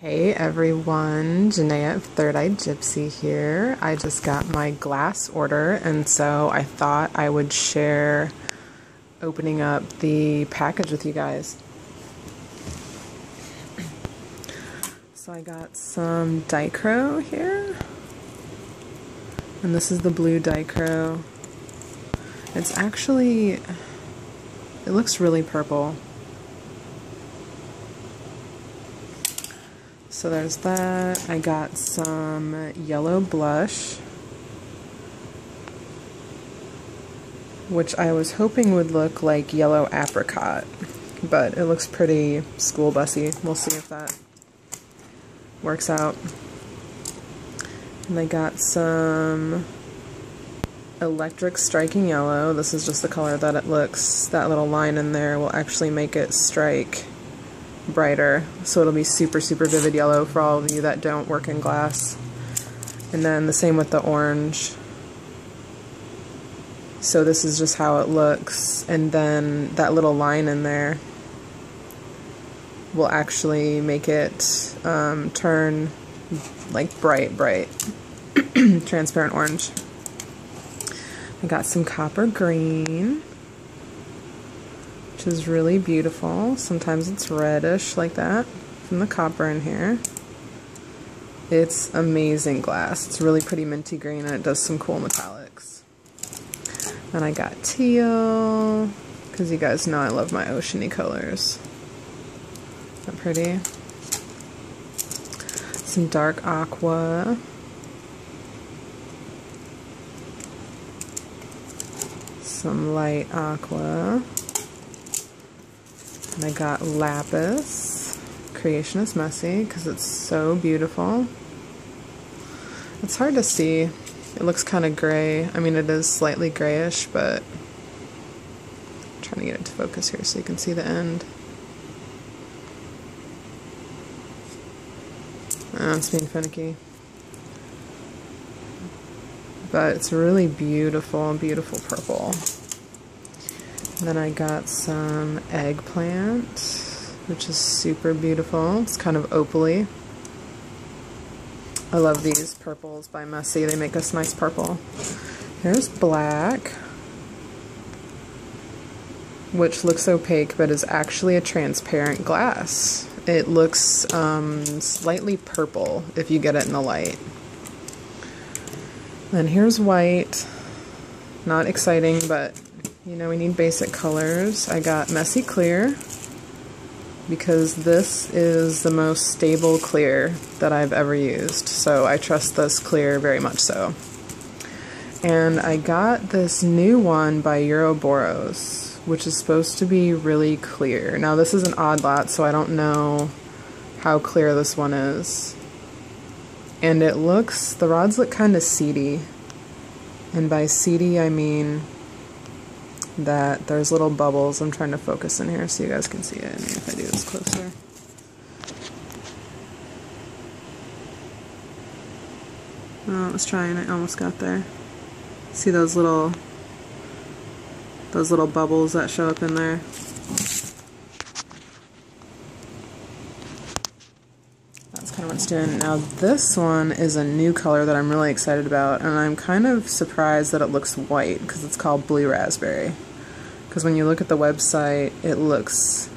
Hey everyone, Genea of Third Eye Gypsy here. I just got my glass order, and so I thought I would share opening up the package with you guys. So I got some Dichro here, and this is the blue Dichro. It's actually, it looks really purple. So there's that. I got some yellow blush, which I was hoping would look like yellow apricot, but it looks pretty school busy. We'll see if that works out. And I got some electric striking yellow. This is just the color that it looks. That little line in there will actually make it strike brighter, so it'll be super vivid yellow for all of you that don't work in glass. And then the same with the orange. So this is just how it looks, and then that little line in there will actually make it turn like bright transparent orange. I got some copper green, which is really beautiful. Sometimes it's reddish like that from the copper in here. It's amazing glass. It's really pretty minty green, and it does some cool metallics. And I got teal, because you guys know I love my oceany colors. Isn't that pretty? Some dark aqua. Some light aqua. And I got lapis. Creation is messy because it's so beautiful. It's hard to see. It looks kind of gray. I mean, it is slightly grayish, but I'm trying to get it to focus here so you can see the end. Oh, it's being finicky. But it's really beautiful purple. And then I got some eggplant, which is super beautiful. It's kind of opally. I love these purples by Messy. They make us nice purple. Here's black, which looks opaque but is actually a transparent glass. It looks slightly purple if you get it in the light. Then here's white. Not exciting, but you know, we need basic colors. I got Messy Clear, because this is the most stable clear that I've ever used. So I trust this clear very much so. And I got this new one by Euroboros, which is supposed to be really clear. Now this is an odd lot, so I don't know how clear this one is. And it looks, the rods look kind of seedy. And by seedy I mean that there's little bubbles. I'm trying to focus in here so you guys can see it. I mean, if I do this closer. Oh, I was trying. I almost got there. See those little bubbles that show up in there? That's kind of what it's doing. Now this one is a new color that I'm really excited about, and I'm kind of surprised that it looks white because it's called Blue Raspberry. Because when you look at the website, it looks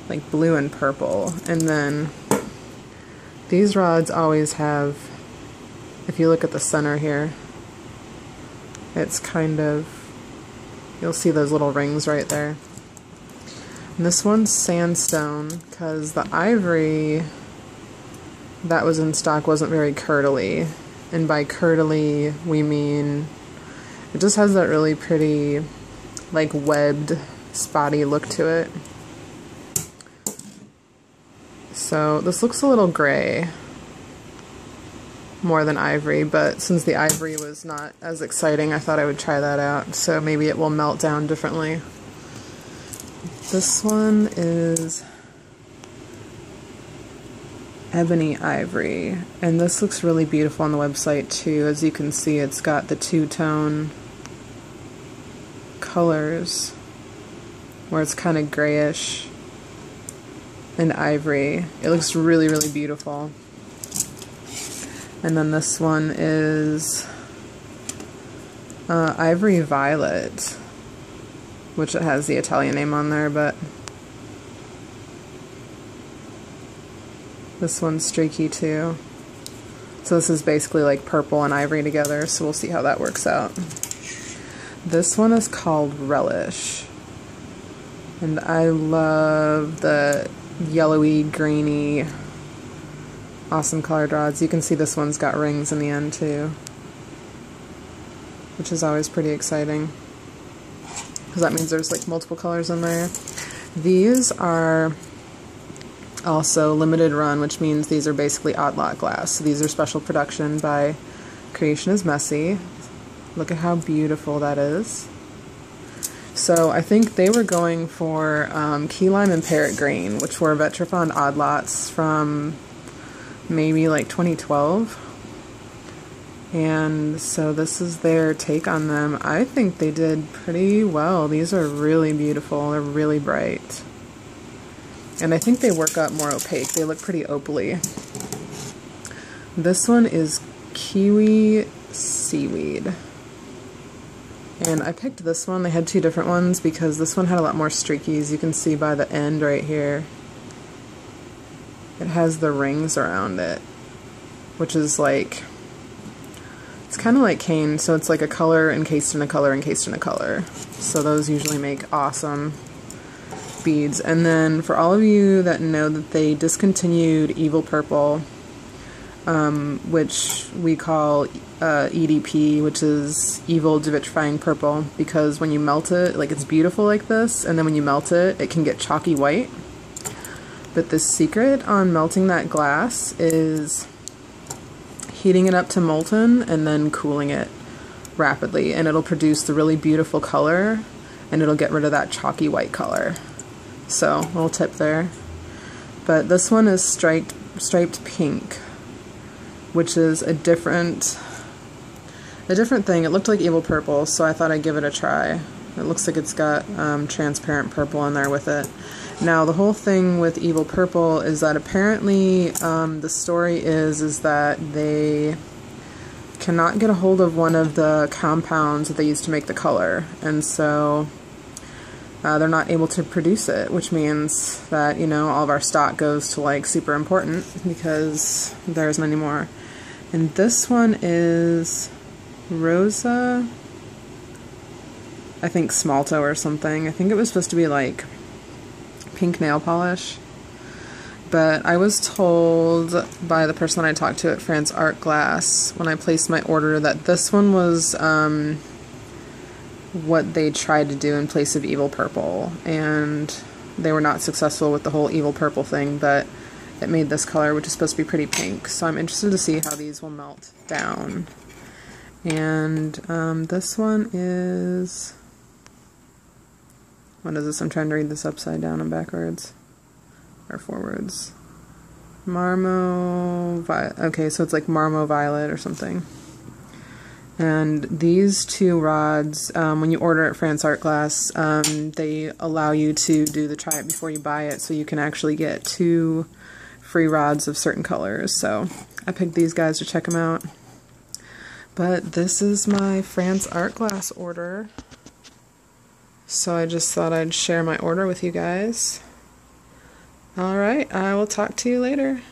like blue and purple. And then these rods always have, if you look at the center here, it's kind of, you'll see those little rings right there. And this one's sandstone because the ivory that was in stock wasn't very curdly. And by curdly, we mean it just has that really pretty, like, webbed, spotty look to it. So this looks a little gray, more than ivory, but since the ivory was not as exciting, I thought I would try that out. So maybe it will melt down differently. This one is ebony ivory, and this looks really beautiful on the website too. As you can see, it's got the two-tone colors where it's kind of grayish and ivory. It looks really, really beautiful. And then this one is Ivory Violet, which it has the Italian name on there, but this one's streaky too. So this is basically like purple and ivory together, so we'll see how that works out. This one is called Relish, and I love the yellowy, grainy, awesome colored rods. You can see this one's got rings in the end too, which is always pretty exciting, because that means there's like multiple colors in there. These are also limited run, which means these are basically odd lot glass. So these are special production by Creation is Messy. Look at how beautiful that is. So I think they were going for key lime and parrot green, which were Vetrafond odd lots from maybe like 2012. And so this is their take on them. I think they did pretty well. These are really beautiful. They're really bright. And I think they work up more opaque. They look pretty opaly. This one is Kiwi Seaweed. And I picked this one. They had two different ones because this one had a lot more streakies. You can see by the end right here. It has the rings around it, which is like, it's kind of like cane, so it's like a color encased in a color encased in a color. So those usually make awesome beads. And then for all of you that know that they discontinued Evil Purple, which we call EDP, which is Evil Devitrifying Purple, because when you melt it, like, it's beautiful like this, and then when you melt it, it can get chalky white. But the secret on melting that glass is heating it up to molten and then cooling it rapidly, and it'll produce the really beautiful color, and it'll get rid of that chalky white color. So, little tip there. But this one is striped pink, which is a different thing. It looked like Evil Purple, so I thought I'd give it a try. It looks like it's got transparent purple in there with it. Now, the whole thing with Evil Purple is that apparently the story is that they cannot get a hold of one of the compounds that they use to make the color, and so they're not able to produce it, which means that, you know, all of our stock goes to like super important because there isn't any more. And this one is Rosa, I think Smalto or something. I think it was supposed to be like pink nail polish, but I was told by the person that I talked to at Frantz Art Glass when I placed my order that this one was what they tried to do in place of Evil Purple, and they were not successful with the whole Evil Purple thing, but it made this color, which is supposed to be pretty pink. So I'm interested to see how these will melt down. And this one is, what is this? I'm trying to read this upside down and backwards, or forwards. Okay, so it's like Marmo Violet or something. And these two rods, when you order at Frantz Art Glass, they allow you to do the try it before you buy it, so you can actually get 2 free rods of certain colors. So I picked these guys to check them out. But this is my Frantz Art Glass order. So I just thought I'd share my order with you guys. Alright, I will talk to you later.